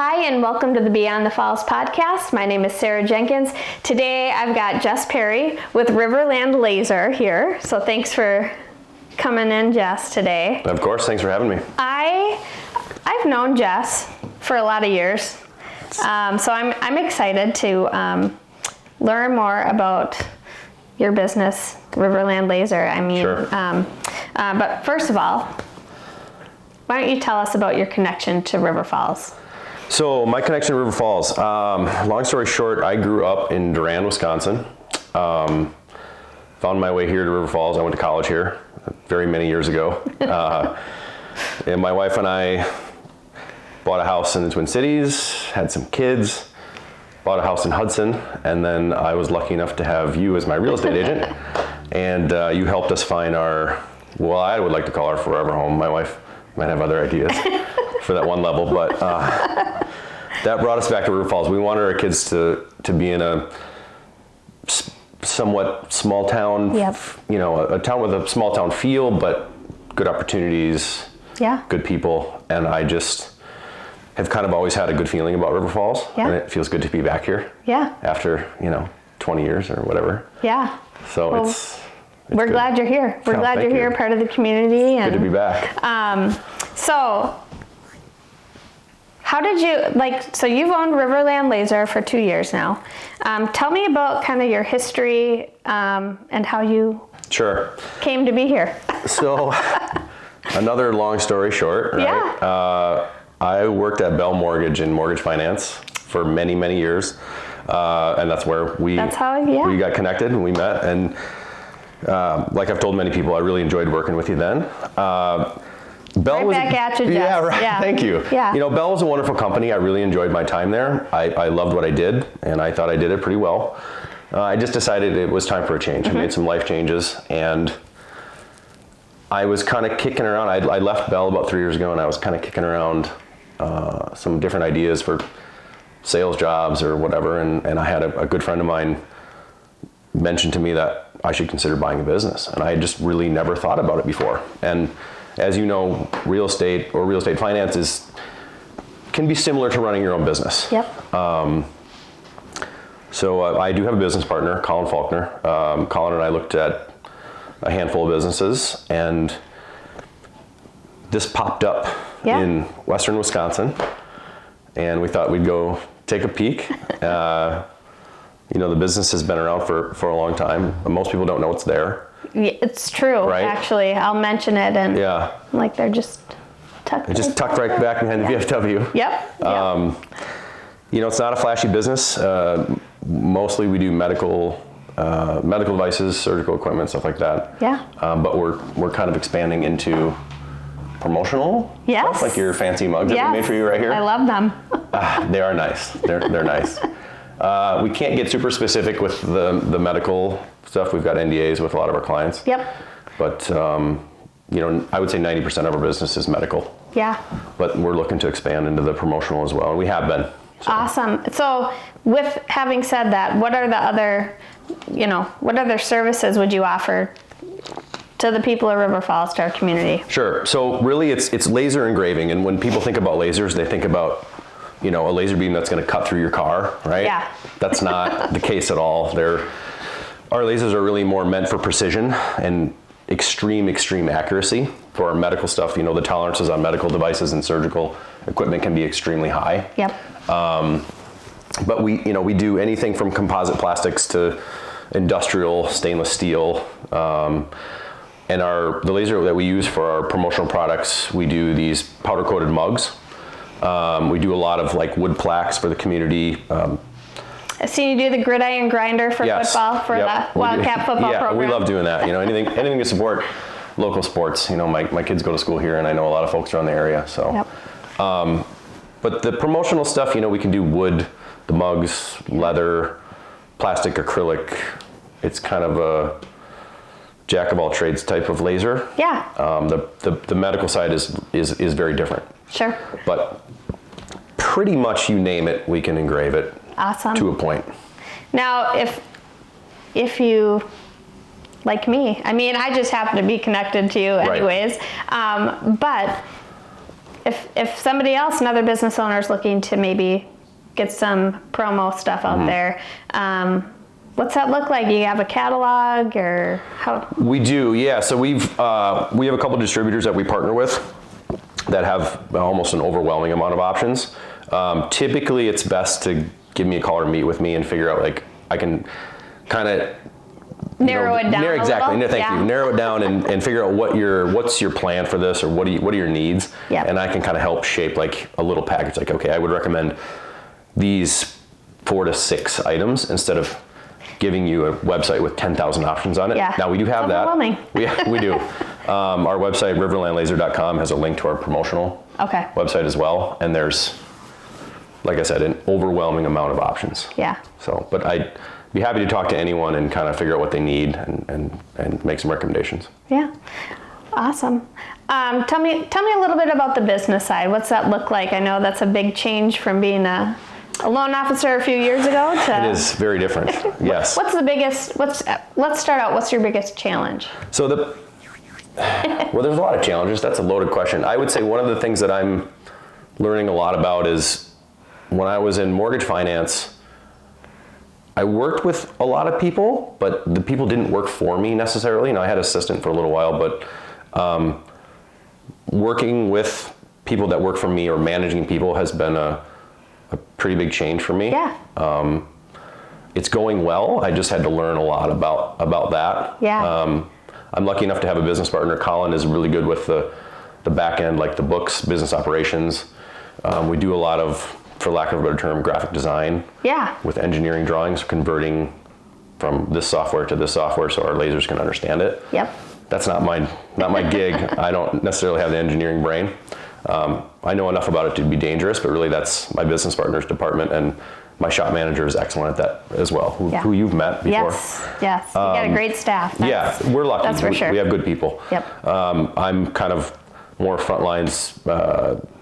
Hi, and welcome to the Beyond the Falls podcast. My name is Sarah Jenkins. Today I've got Jess Perry with Riverland Laser here. So thanks for coming in, Jess, today. Of course, thanks for having me. I've known Jess for a lot of years. So I'm excited to learn more about your business, Riverland Laser. Sure. But first of all, why don't you tell us about your connection to River Falls? So my connection to River Falls, long story short, I grew up in Durand, Wisconsin. Found my way here to River Falls. I went to college here very many years ago. And my wife and I bought a house in the Twin Cities, had some kids, bought a house in Hudson, and then I was lucky enough to have you as my real estate agent. And you helped us find our, well, I would like to call our forever home. My wife might have other ideas for that one level, but that brought us back to River Falls. We wanted our kids to be in a somewhat small town, Yep. A town with a small town feel, but good opportunities, Yeah. good people, and I just have kind of always had a good feeling about River Falls, Yeah. and it feels good to be back here. Yeah. After 20 years or whatever. Yeah. So Well, we're good. glad you're here. We're Oh, glad thank you're here, you. part of the community. Good to be back. So how did you, so you've owned Riverland Laser for 2 years now. Tell me about kind of your history and how you Sure. came to be here. So, another long story short, right? Yeah. I worked at Bell Mortgage in mortgage finance for many, many years. And that's where we got connected and we met. And like I've told many people, I really enjoyed working with you then. Bell was back at you, Jess. Yeah, right. Yeah. Thank you. Yeah. Bell was a wonderful company. I really enjoyed my time there. I loved what I did, and I thought I did it pretty well. I just decided it was time for a change. I made some life changes, and I was kind of kicking around. I left Bell about 3 years ago, and I was kind of kicking around some different ideas for sales jobs or whatever, and I had a good friend of mine mention to me that I should consider buying a business, and I had just really never thought about it before. And as you know, real estate or real estate finance can be similar to running your own business. Yep. So I do have a business partner, Colin Faulkner. Colin and I looked at a handful of businesses, and this popped up in western Wisconsin, and we thought we'd go take a peek. The business has been around for a long time. Most people don't know it's there. It's true, right? Actually. I'll mention it, and they're just tucked. It just tucked right back behind the VFW. Yep. It's not a flashy business. Mostly we do medical devices, surgical equipment, stuff like that. Yeah. But we're kind of expanding into promotional stuff, like your fancy mugs that we made for you right here. I love them. They are nice. They're nice. We can't get super specific with the medical stuff. We've got NDAs with a lot of our clients. Yep. But I would say 90% of our business is medical. Yeah. But we're looking to expand into the promotional as well, and we have been. So. Awesome. So with having said that, what are the other, what other services would you offer to the people of River Falls, to our community? Sure. So really it's laser engraving, and when people think about lasers, they think about a laser beam that's going to cut through your car, right? Yeah. That's not the case at all. Our lasers are really more meant for precision and extreme accuracy. For our medical stuff, the tolerances on medical devices and surgical equipment can be extremely high. Yep. But we do anything from composite plastics to industrial stainless steel. And the laser that we use for our promotional products, we do these powder coated mugs. We do a lot of wood plaques for the community. I've seen you do the gridiron grinder for football, for the Wildcat football program. We love doing that. Anything to support local sports. My kids go to school here, and I know a lot of folks around the area. So, Yep. But the promotional stuff, we can do wood, the mugs, leather, plastic, acrylic. It's kind of a jack of all trades type of laser. Yeah. The medical side is very different. Sure. But pretty much you name it, we can engrave it. Awesome. To a point. Now, if you, like me, I just happen to be connected to you anyways, but if somebody else, another business owner is looking to maybe get some promo stuff out there, what's that look like? Do you have a catalog or how? We do, yeah. So we have a couple distributors that we partner with that have almost an overwhelming amount of options. Typically, it's best to give me a call or meet with me and figure out, like, I can kind of narrow it down. Exactly. A little? Thank you. Narrow it down and figure out what's your plan for this, or what are your needs, and I can kind of help shape like a little package. Like, okay, I would recommend these 4 to 6 items instead of giving you a website with 10,000 options on it. Yeah. Now we do have that. We do. Our website, riverlandlaser.com, has a link to our promotional website as well, and there's, like I said, an overwhelming amount of options. Yeah. So, but I'd be happy to talk to anyone and kind of figure out what they need and make some recommendations. Yeah. Awesome. Tell me a little bit about the business side. What's that look like? I know that's a big change from being a loan officer a few years ago to... It is very different. Yes. What's the biggest, let's start out, what's your biggest challenge? So well, there's a lot of challenges. That's a loaded question. I would say one of the things that I'm learning a lot about is when I was in mortgage finance, I worked with a lot of people, but the people didn't work for me necessarily. I had an assistant for a little while, but working with people that work for me or managing people has been a pretty big change for me. Yeah. It's going well. I just had to learn a lot about that. Yeah. I'm lucky enough to have a business partner. Colin is really good with the back end, like the books, business operations. We do a lot of, for lack of a better term, graphic design. Yeah. With engineering drawings, converting from this software to this software so our lasers can understand it. Yep. That's not my gig. I don't necessarily have the engineering brain. I know enough about it to be dangerous, but really that's my business partner's department, and my shop manager is excellent at that as well, who you've met before. Yes. You got a great staff. We're lucky. That's for sure. We have good people. Yep. I'm kind of more front lines,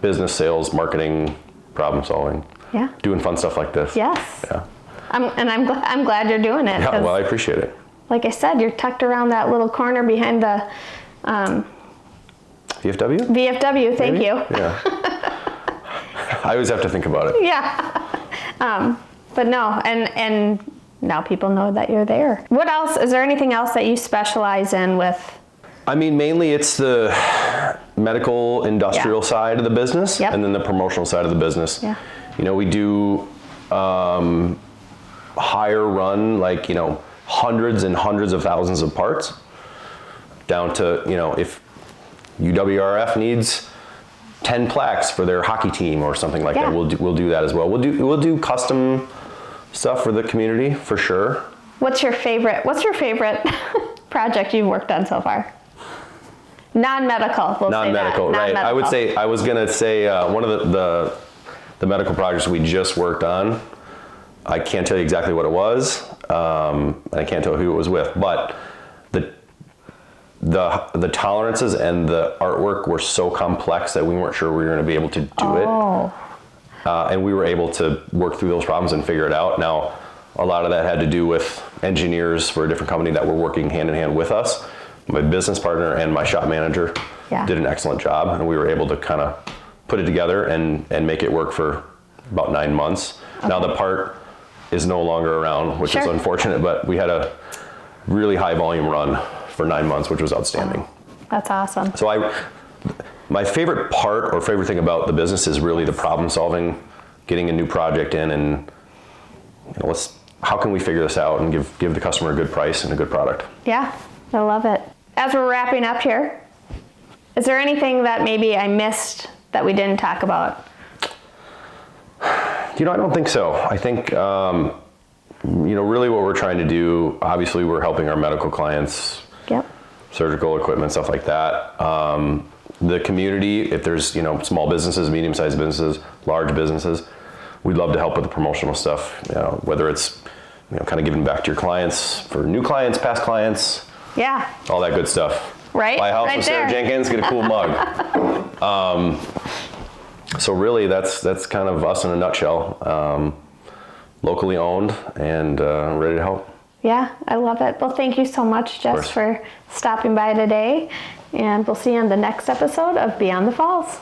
business, sales, marketing, problem solving. Yeah. Doing fun stuff like this. Yes. Yeah. I'm glad you're doing it. Yeah, well, I appreciate it. Like I said, you're tucked around that little corner behind the VFW? VFW, thank Maybe? you. Yeah. I always have to think about it. Yeah. But no, and now people know that you're there. What else, is there anything else that you specialize in with? I mean, mainly it's the medical industrial side of the business, and then the promotional side of the business. Yeah. We do higher run, like, hundreds and hundreds of thousands of parts, down to, if UWRF needs 10 plaques for their hockey team or something like that, we'll do that as well. We'll do custom stuff for the community for sure. What's your favorite project you've worked on so far? Non-medical. Non-medical, right? I was gonna say one of the medical projects we just worked on. I can't tell you exactly what it was, and I can't tell who it was with, but the tolerances and the artwork were so complex that we weren't sure we were going to be able to do it. And we were able to work through those problems and figure it out. Now, a lot of that had to do with engineers for a different company that were working hand in hand with us. My business partner and my shop manager did an excellent job, and we were able to kind of put it together and make it work for about 9 months. Okay. Now the part is no longer around, which is unfortunate, but we had a really high volume run for 9 months, which was outstanding. That's awesome. So my favorite part or favorite thing about the business is really the problem solving, getting a new project in, and how can we figure this out and give the customer a good price and a good product. Yeah, I love it. As we're wrapping up here, is there anything that maybe I missed that we didn't talk about? I don't think so. I think, really what we're trying to do, obviously we're helping our medical clients, surgical equipment, stuff like that. The community, if there's, small businesses, medium-sized businesses, large businesses, we'd love to help with the promotional stuff, whether it's, kind of giving back to your clients, for new clients, past clients, all that good stuff. Right. Buy a house right with Sarah Jenkins, get a cool mug. So really, that's kind of us in a nutshell. Locally owned and ready to help. Yeah, I love it. Well, thank you so much, Jess, for stopping by today. And we'll see you on the next episode of Beyond the Falls.